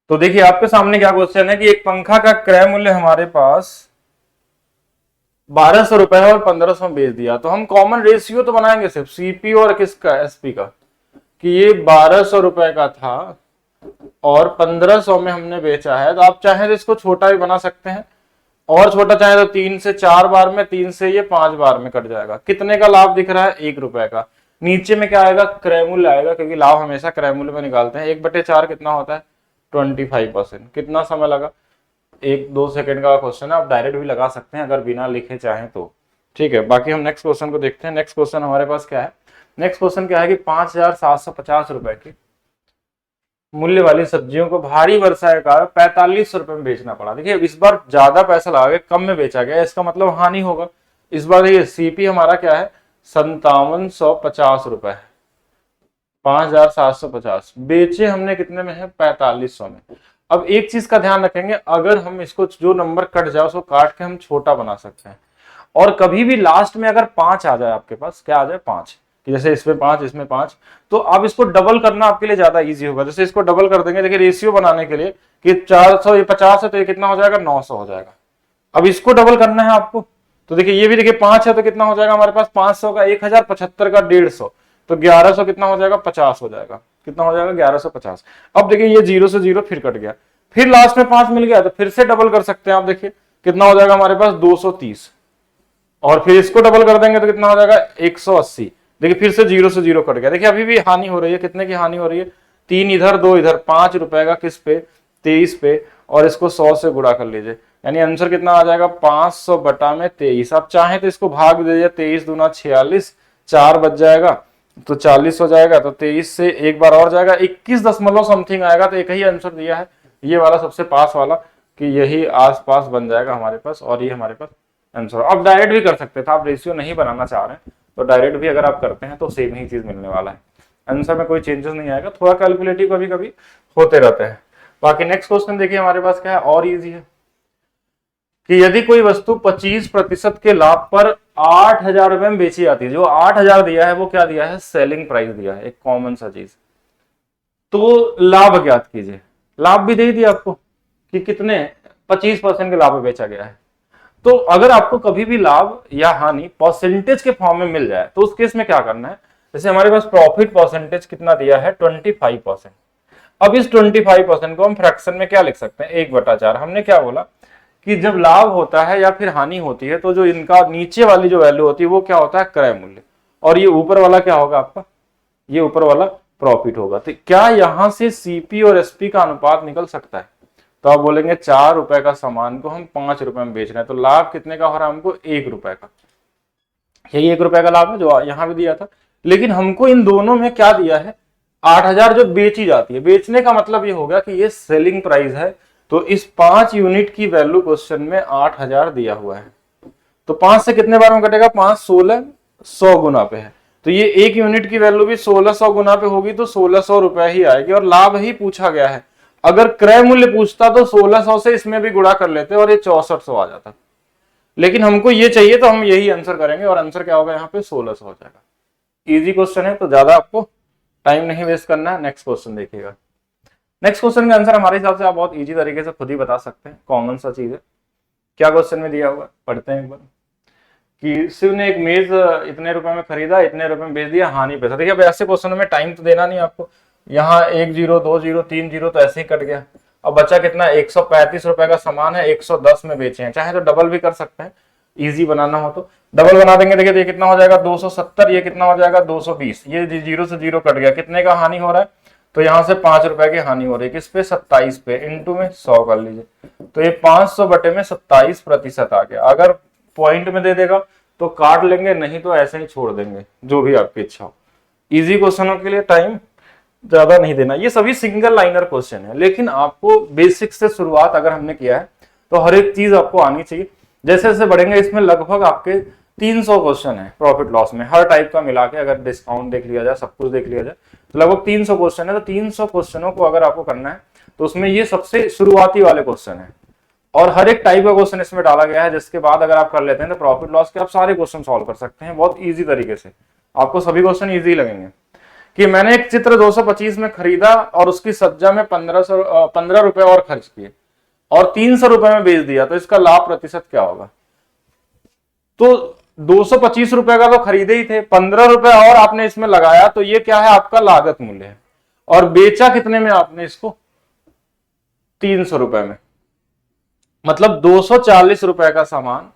तो देखिए आपके सामने क्या क्वेश्चन है कि एक पंखा का क्रय मूल्य हमारे पास 1200 रुपए है और 1500 में बेच दिया। तो हम कॉमन रेशियो तो बनाएंगे सिर्फ सीपी और किसका, एसपी का, कि ये 1200 रुपए का था और 1500 में हमने बेचा है। तो आप चाहें तो इसको छोटा भी बना सकते हैं, और छोटा चाहे तो 3 से 4 बार में, 3 से ये 5 बार में कट जाएगा। कितने का लाभ दिख रहा है, 1 रुपए का। नीचे में क्या आएगा, क्रय मूल्य आएगा, क्योंकि लाभ हमेशा क्रय मूल्य में निकालते हैं। 1/4 कितना होता है, 25%। कितना समय लगा, 1-2 सेकंड का क्वेश्चन है, आप डायरेक्ट भी लगा सकते हैं अगर बिना लिखे चाहें तो। ठीक है, बाकी हम नेक्स्ट क्वेश्चन को देखते हैं। नेक्स्ट क्वेश्चन हमारे पास क्या है, नेक्स्ट क्वेश्चन क्या है कि 5750 रुपए की मूल्य वाली सब्जियों को भारी वर्षा के कारण 4500 रुपए में बेचना पड़ा। देखिए इस बार ज्यादा पैसा लगा के कम में बेचा गया, इसका मतलब हानि होगा। इस बार देखिए सीपी हमारा क्या है, 5750 रुपए है, 5750। बेचे हमने कितने में है, 4500 में। अब एक चीज का ध्यान रखेंगे, अगर हम इसको जो नंबर कट जाए उसको काट के हम छोटा बना सकते हैं। और कभी भी लास्ट में अगर 5 आ जाए आपके पास, क्या आ जाए 5, कि जैसे इसमें 5 इसमें 5, तो आप इसको डबल करना आपके लिए ज्यादा इजी होगा। जैसे इसको डबल कर देंगे, देखिए रेशियो बनाने के लिए कि 400 ये 50 है तो ये कितना हो जाएगा, 900 हो जाएगा। अब इसको डबल करना है आपको, तो देखिए ये भी देखिए 5 है तो कितना हो जाएगा हमारे पास, 500 का 1075 का 150, तो 1100 कितना हो जाएगा, 50 हो जाएगा। कितना हो जाएगा, 1150। अब देखिए ये 0 से 0 फिर कट गया, फिर लास्ट में 5 मिल गया तो फिर से डबल कर सकते हैं आप। देखिए कितना हो जाएगा हमारे पास, 230, और फिर इसको डबल कर देंगे तो कितना हो जाएगा, 180। देखिए फिर से 0 से 0 कट गया। देखिए अभी भी हानि हो रही है, कितने की हानि हो रही है, 3 इधर 2 इधर, 5 रुपए का किस पे, 23 पे, और इसको 100 से गुणा कर लीजिए, यानी आंसर कितना आ जाएगा, 500 बटा में 23। आप चाहें तो इसको भाग दीजिए, 23 दूना 46, 4 बच जाएगा तो 40 हो जाएगा, तो 23 से एक बार और जाएगा, 21 दशमलव समथिंग आएगा। तो एक ही आंसर दिया है ये वाला, सबसे पास वाला, कि यही आसपास बन जाएगा हमारे पास, और ये हमारे पास आंसर। आप डायरेक्ट भी कर सकते थे, आप रेशियो नहीं बनाना चाह रहे हैं तो डायरेक्ट भी अगर आप करते हैं तो सेम ही चीज मिलने वाला है, आंसर में कोई चेंजेस नहीं आएगा। थोड़ा कैलकुलेटिव कभी कभी होते रहते हैं। बाकी नेक्स्ट क्वेश्चन देखिए हमारे पास क्या है, और इजी है, कि यदि कोई वस्तु 25% के लाभ पर 8000 रुपए में बेची जाती है, जो 8000 दिया है वो क्या दिया है, सेलिंग प्राइस दिया है, एक कॉमन सा चीज। तो लाभ ज्ञात कीजिए, लाभ भी दे दिया आपको कि कितने, 25% के लाभ में बेचा गया है। तो अगर आपको कभी भी लाभ या हानि परसेंटेज के फॉर्म में मिल जाए तो उस केस में क्या करना है, जैसे हमारे पास प्रॉफिट परसेंटेज कितना दिया है, 25%। अब इस 25% को हम फ्रैक्शन में क्या लिख सकते हैं, 1/4। हमने क्या बोला कि जब लाभ होता है या फिर हानि होती है तो जो इनका नीचे वाली जो वैल्यू होती है वो क्या होता है, क्रय मूल्य, और ये ऊपर वाला क्या होगा आपका, ये ऊपर वाला प्रॉफिट होगा। तो क्या यहां से सीपी और एसपी का अनुपात निकल सकता है, तो आप बोलेंगे 4 रुपए का सामान को हम 5 रुपए में बेच रहे हैं, तो लाभ कितने का हो रहा है हमको, 1 रुपए का। यही 1 रुपए का लाभ है जो यहां भी दिया था, लेकिन हमको इन दोनों में क्या दिया है, 8000 जो बेची जाती है। बेचने का मतलब ये होगा कि ये सेलिंग प्राइस है, तो इस 5 यूनिट की वैल्यू क्वेश्चन में 8000 दिया हुआ है। तो 5 से कितने बार में कटेगा, 5 16 100 गुना पे है, तो ये 1 यूनिट की वैल्यू भी 1600 गुना पे होगी, तो 1600 रुपए ही आएगी, और लाभ ही पूछा गया है। अगर क्रय मूल्य पूछता तो 1600 से इसमें भी गुणा कर लेते और ये 6400 आ जाता, लेकिन हमको ये चाहिए तो हम यही आंसर करेंगे, और आंसर क्या होगा यहाँ पे, 1600 हो जाएगा। इजी क्वेश्चन है तो ज्यादा आपको टाइम नहीं वेस्ट करना है। नेक्स्ट क्वेश्चन देखिएगा। नेक्स्ट क्वेश्चन का आंसर हमारे हिसाब से आप बहुत इजी तरीके से खुद ही बता सकते हैं, कॉमन सा चीज है। क्या क्वेश्चन में दिया हुआ, पढ़ते हैं एक बार, कि शिव ने एक मेज इतने रुपए में खरीदा, इतने रुपए में बेच दिया, हानि पैसा। देखिए अब ऐसे क्वेश्चन में टाइम तो देना नहीं आपको, यहाँ 1 0 2 0 3 0 तो ऐसे ही कट गया। अब बचा कितना, 135 रुपए का सामान है, 110 में बेचे हैं। चाहे तो डबल भी कर सकते हैं, इजी बनाना हो तो डबल बना देंगे। देखिए ये कितना हो जाएगा, 270, ये कितना हो जाएगा, 220। ये 0 से 0 कट गया, कितने का हानि हो रहा है, तो यहाँ से 5 रुपए की हानि हो रही है, किस पे, 27 पे, इंटू में 100 कर लीजिए, तो ये 500 बटे में 27% आ गया। अगर पॉइंट में दे देगा तो काट लेंगे, नहीं तो ऐसे ही छोड़ देंगे, जो भी आपकी इच्छा हो। इजी क्वेश्चनों के लिए टाइम ज्यादा नहीं देना। ये सभी सिंगल लाइनर क्वेश्चन है, लेकिन आपको बेसिक से शुरुआत अगर हमने किया है तो हर एक चीज आपको आनी चाहिए। जैसे जैसे बढ़ेंगे इसमें लगभग आपके 300 क्वेश्चन है प्रॉफिट लॉस में, हर टाइप का मिला के, अगर डिस्काउंट देख लिया जाए, सब कुछ देख लिया जाए, तो लगभग 300 क्वेश्चन है। तो 300 क्वेश्चनों को अगर आपको करना है तो उसमें ये सबसे शुरुआती वाले क्वेश्चन है, और हर एक टाइप का क्वेश्चन इसमें डाला गया है, जिसके बाद अगर आप कर लेते हैं तो प्रॉफिट लॉस के आप सारे क्वेश्चन सॉल्व कर सकते हैं बहुत ईजी तरीके से। आपको सभी क्वेश्चन ईजी लगेंगे, कि मैंने एक चित्र 225 में खरीदा और उसकी सज्जा में 15 रुपए और खर्च किए और 300 रुपए में बेच दिया, तो इसका लाभ प्रतिशत क्या होगा? तो 225 रुपए का तो खरीदे ही थे, 15 रुपए और आपने इसमें लगाया, तो ये क्या है? आपका लागत मूल्य है। और बेचा कितने में आपने इसको? 300 रुपए में। मतलब 240 रुपए का सामान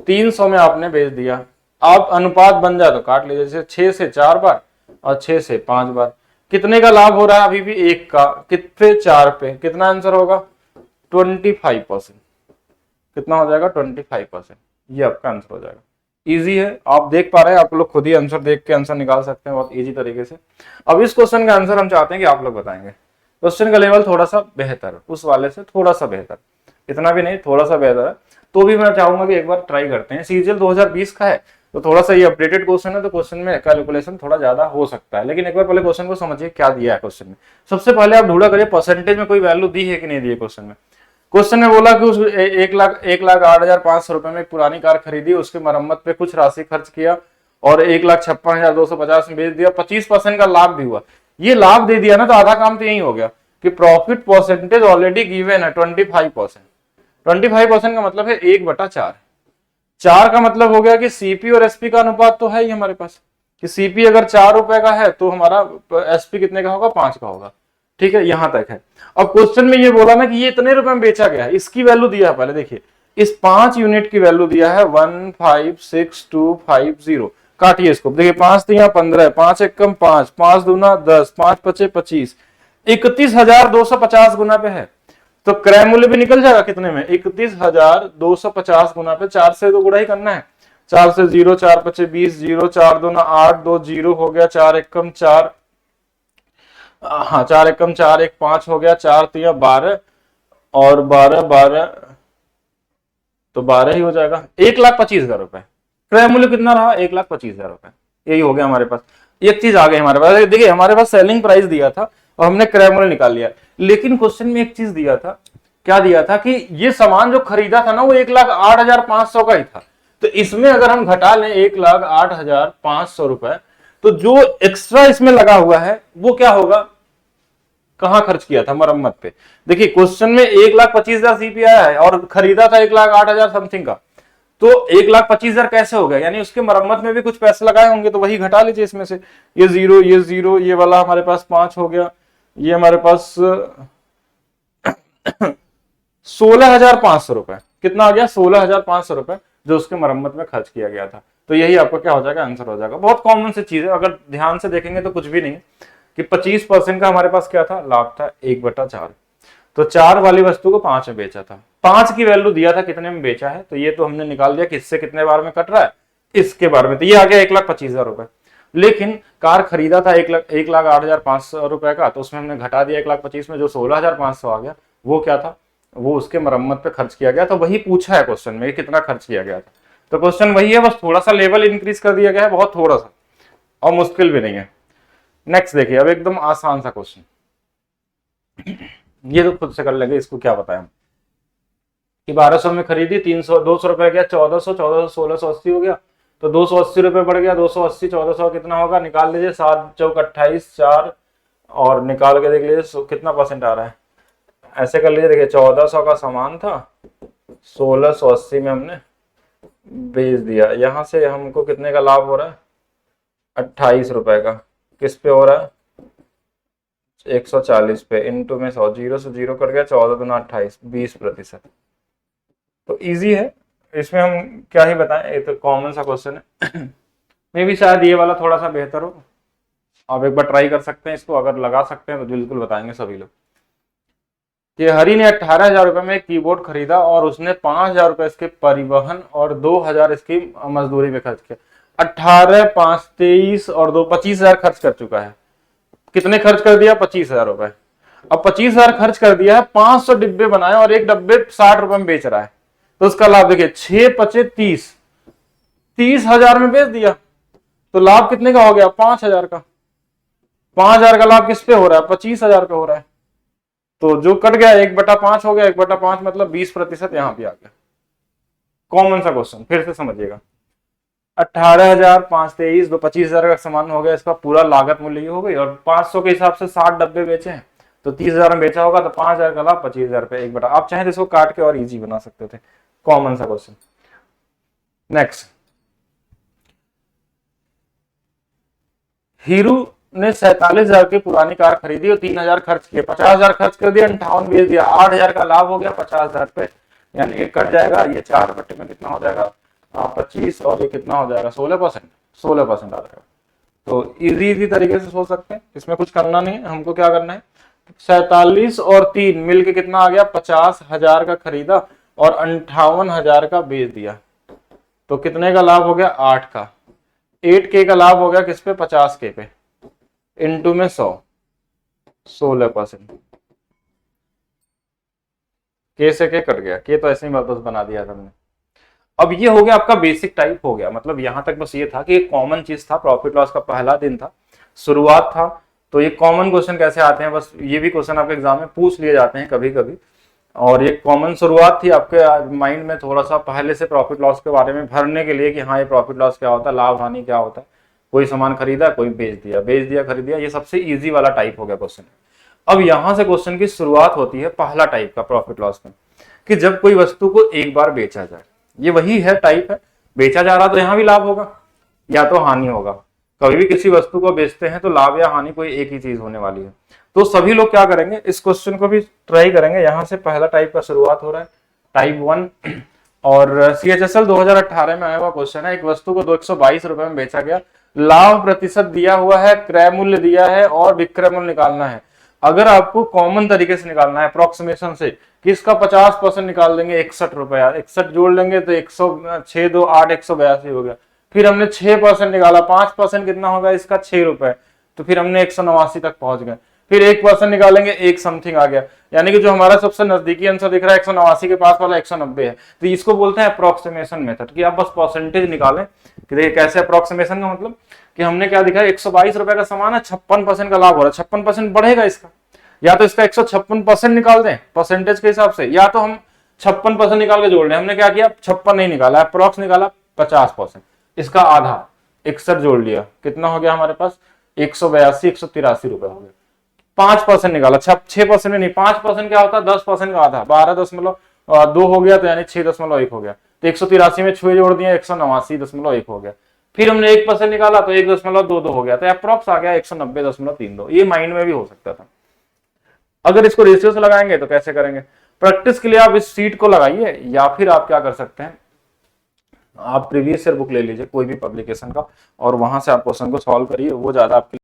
300 में आपने बेच दिया। आप अनुपात बन जाए तो काट लीजिए, जैसे 6 से 4 बार और 6 से 5 बार। कितने का लाभ हो रहा है? अभी भी 1 का। कितने? 4 पे। कितना आंसर होगा? 25%। कितना हो जाएगा? 25%। ये आपका आंसर हो जाएगा। इजी है, आप देख पा रहे हैं, आप लोग खुद ही आंसर देख के आंसर निकाल सकते हैं बहुत इजी तरीके से। अब इस क्वेश्चन का आंसर हम चाहते हैं कि आप लोग बताएंगे। क्वेश्चन का लेवल थोड़ा सा बेहतर, उस वाले से थोड़ा सा बेहतर, इतना भी नहीं, थोड़ा सा बेहतर है, तो भी मैं चाहूंगा कि एक बार ट्राई करते हैं। सीजीएल 2020 का है तो थोड़ा सा ये अपडेटेड क्वेश्चन है, तो क्वेश्चन में कैलकुलेशन थोड़ा ज्यादा हो सकता है, लेकिन एक बार पहले क्वेश्चन को समझिए क्या दिया है क्वेश्चन में। सबसे पहले आप ढूंढा करिए परसेंटेज में कोई वैल्यू दी है कि नहीं दी है क्वेश्चन में। क्वेश्चन में बोला कि उस 1,08,500 रुपए में एक पुरानी कार खरीदी, उसके मरम्मत पे कुछ राशि खर्च किया और 1,56,250 में बेच दिया, 25% का लाभ भी हुआ। ये लाभ दे दिया ना, तो आधा काम तो यही हो गया कि प्रॉफिट परसेंटेज ऑलरेडी गिवन है 25%। 25% का मतलब है 1/4। 4 का मतलब हो गया कि सीपी और एसपी का अनुपात तो है ही हमारे पास, कि सीपी अगर 4 रुपए का है तो हमारा एसपी कितने का होगा? 5 का होगा। ठीक है, यहां तक है। अब क्वेश्चन में ये बोला ना कि ये इतने रुपए में बेचा गया है, इसकी वैल्यू दिया है। पहले देखिए, इस 5 यूनिट की वैल्यू दिया है 156250। काटिए इसको, देखिए 5 तो यहाँ 15, 5 एकम 5, 5 दूना 10, 5 पचे 25, 31,250 गुना पे है, तो क्रय मूल्य भी निकल जाएगा कितने में? 31,250 गुना पे 4 से तो गुणा ही करना है। 4 से 0, 4 पचे 20, 0, 4 दूना 8, 2 0 हो गया, 4 एकम 4, हाँ 4 एकम 4, 1 5 हो गया, 4 तिया 12 और 12 12, तो 12 ही हो जाएगा। 1,25,000 रुपए क्रय मूल्य कितना रहा? 1,25,000 रुपए। यही हो गया हमारे पास। एक चीज आ गई हमारे पास, देखिए हमारे पास सेलिंग प्राइस दिया था और हमने क्रय मूल्य निकाल लिया, लेकिन क्वेश्चन में एक चीज दिया था। क्या दिया था? कि ये सामान जो खरीदा था ना वो 1,08,500 का ही था, तो इसमें अगर हम घटा लें 1,08,500 रुपए, तो जो एक्स्ट्रा इसमें लगा हुआ है वो क्या होगा? कहां खर्च किया था? मरम्मत पे। देखिए क्वेश्चन में 1,25,000 सीपी आया है और खरीदा था 1,08,000 समथिंग का, तो 1,25,000 कैसे हो गया? यानी उसके मरम्मत में भी कुछ पैसे लगाए होंगे, तो वही घटा लीजिए इसमें से। ये 0, ये 0, ये वाला हमारे पास 5 हो गया, ये हमारे पास 16,500 रुपए। कितना आ गया? 16,500 रुपए जो उसके मरम्मत में खर्च किया गया था। तो यही आपका क्या हो जाएगा? आंसर हो जाएगा। बहुत कॉमन सी चीज है, अगर ध्यान से देखेंगे तो कुछ भी नहीं कि 25% का हमारे पास क्या था? लाभ था 1/4। तो 4 वाली वस्तु को 5 में बेचा था, 5 की वैल्यू दिया था कितने में बेचा है, तो ये तो हमने निकाल दिया किससे कितने बार में कट रहा है, इसके बारे में। तो ये आ गया 1,25,000 रुपए। लेकिन कार खरीदा था 1,08,500 रुपए का, तो उसमें हमने घटा दिया 1,25,000 में, जो 16,500 आ गया वो क्या था? वो उसके मरम्मत पे खर्च किया गया। तो वही पूछा है क्वेश्चन में, कितना खर्च किया गया था। तो क्वेश्चन वही है, बस थोड़ा सा लेवल इंक्रीज कर दिया गया है, बहुत थोड़ा सा, और मुश्किल भी नहीं है। नेक्स्ट देखिए, अब एकदम आसान सा क्वेश्चन, ये तो खुद से कर लेंगे, इसको क्या बताएं हम। कि 1200 में खरीदी, 300 200 रुपए गया 1400, 1400 1680 हो गया, तो 280 रुपए बढ़ गया, 280 1400 कितना होगा? निकाल लीजिए, 7 चौक 28, 4 और निकाल के देख लीजिए कितना परसेंट आ रहा है। ऐसे कर लीजिए, देखिए 1400 का सामान था, 1680 में हमने बेच दिया, यहां से हमको कितने का लाभ हो रहा है? 28 रुपए का। किस पे हो रहा है? 140 पे, इंटू में 100, 0 से 0 कर गया, 14 दूना 28, 20%। तो इजी है, इसमें हम क्या ही बताएं, ये तो कॉमन सा क्वेश्चन है। मे भी शायद ये वाला थोड़ा सा बेहतर हो, आप एक बार ट्राई कर सकते हैं इसको, अगर लगा सकते हैं तो बिल्कुल बताएंगे सभी लोग। कि हरी ने 18,000 रुपए में एक कीबोर्ड खरीदा और उसने 5,000 रुपए इसके परिवहन और 2,000 इसकी मजदूरी में खर्च किया। 18, 5, 23 और 2, 25,000 खर्च कर चुका है। कितने खर्च कर दिया? 25,000 रुपए। अब 25,000 खर्च कर दिया है, 500 डिब्बे बनाए और एक डब्बे 60 रुपए में बेच रहा है, तो उसका लाभ देखिए 6 पचे 30, 30,000 में बेच दिया, तो लाभ कितने का हो गया? 5,000 का। 5,000 का लाभ किस पे हो रहा है? 25,000 पे हो रहा है। तो जो कट गया 1/5 हो गया, 1/5 मतलब 20% यहां पे आ गया। कॉमन सा क्वेश्चन, फिर से समझिएगा। 18,000 523 तो 25,000 का सामान हो गया, इसका पूरा लागत मूल्य ये हो गई। और 500 के हिसाब से 60 डब्बे बेचे हैं तो 30,000 में बेचा होगा, तो 5,000 का लाभ 25,000 रुपए 1/। आप चाहें तो इसको काट के और इजी बना सकते थे, कॉमन सा क्वेश्चन। नेक्स्ट, हीरू ने 47,000 की पुरानी कार खरीदी और 3,000 खर्च किए, 50,000 खर्च कर दिया, 58 बेच दिया, 8,000 का लाभ हो गया 50,000 रुपए, यानी एक कट जाएगा, ये 4 बट्टे में कितना हो जाएगा 25, और ये कितना हो जाएगा 16%, 16% आ जाएगा। तो इजी तरीके से सोच सकते हैं, इसमें कुछ करना नहीं है, हमको क्या करना है, 47 और 3 मिलके कितना आ गया 50,000 का खरीदा और 58,000 का बेच दिया, तो कितने का लाभ हो गया 8 का, 8K का लाभ हो गया किस पे 50K पे, इंटू में 100, 16%। के से के कट गया, के तो ऐसे ही वापस बना दिया था हमने। अब ये हो गया आपका बेसिक टाइप हो गया, मतलब यहां तक बस ये था कि एक कॉमन चीज था, प्रॉफिट लॉस का पहला दिन था, शुरुआत था, तो ये कॉमन क्वेश्चन कैसे आते हैं, बस ये भी क्वेश्चन आपके एग्जाम में पूछ लिए जाते हैं कभी कभी, और ये कॉमन शुरुआत थी आपके माइंड में थोड़ा सा पहले से प्रॉफिट लॉस के बारे में भरने के लिए कि हाँ ये प्रॉफिट लॉस क्या होता है, लाभ हानि क्या होता है, कोई सामान खरीदा कोई बेच दिया खरीद दिया, ये सबसे इजी वाला टाइप हो गया क्वेश्चन। अब यहां से क्वेश्चन की शुरुआत होती है पहला टाइप का प्रॉफिट लॉस में, कि जब कोई वस्तु को एक बार बेचा जाए, ये वही है टाइप है, बेचा जा रहा तो यहां भी लाभ होगा या तो हानि होगा, कभी भी किसी वस्तु को बेचते हैं तो लाभ या हानि कोई एक ही चीज होने वाली है। तो सभी लोग क्या करेंगे, इस क्वेश्चन को भी ट्राई करेंगे, यहां से पहला टाइप का शुरुआत हो रहा है, टाइप 1, और CHSL 2018 में आया हुआ क्वेश्चन है, एक वस्तु को 222 रुपए में बेचा गया, लाभ प्रतिशत दिया हुआ है, क्रय मूल्य दिया है और विक्रय मूल्य निकालना है। अगर आपको कॉमन तरीके से निकालना है अप्रोक्सीमेशन से कि इसका 50% निकाल देंगे 61 रुपया, 61 जोड़ लेंगे तो 106 2 8 182 हो गया, फिर हमने 6% निकाला, 5% कितना होगा इसका 6 रुपए, तो फिर हमने 189 तक पहुंच गए, फिर 1% निकालेंगे 1 समथिंग आ गया, यानी कि जो हमारा सबसे नजदीकी आंसर दिख रहा है 189 के पास वाला 190 है, तो इसको बोलते हैं अप्रोक्सीमेशन मेथड, कि आप बस परसेंटेज निकालें। कि देखिए कैसे अप्रोक्सीमेशन का मतलब कि हमने क्या दिखा है 122 रुपए का सामान है, 56% का लाभ हो रहा है, 56% बढ़ेगा इसका, या तो इसका 156% निकाल दें परसेंटेज के हिसाब से, या तो हम 56% निकाल के जोड़ लें। हमने क्या किया 56 नहीं निकाला, अप्रोक्स निकाला 50%, इसका आधा 61 जोड़ लिया, कितना हो गया हमारे पास 182 183 रुपए हो गए। 5% निकाला, 6% में नहीं, 5% क्या होता है 10% का आधा, 12.2 हो गया, तो यानी 6.1 हो गया, तो 183 में 6 जोड़ दिया 189.1 हो गया। फिर हमने 1% निकाला तो 1.22 हो गया, तो अप्रोक्स आ गया 190.32। ये माइंड में भी हो सकता था। अगर इसको रेशियो से लगाएंगे तो कैसे करेंगे, प्रैक्टिस के लिए आप इस सीट को लगाइए, या फिर आप क्या कर सकते हैं, आप प्रीवियस ईयर बुक ले लीजिए कोई भी पब्लिकेशन का, और वहां से आप क्वेश्चन को सॉल्व करिए, वो ज्यादा आपके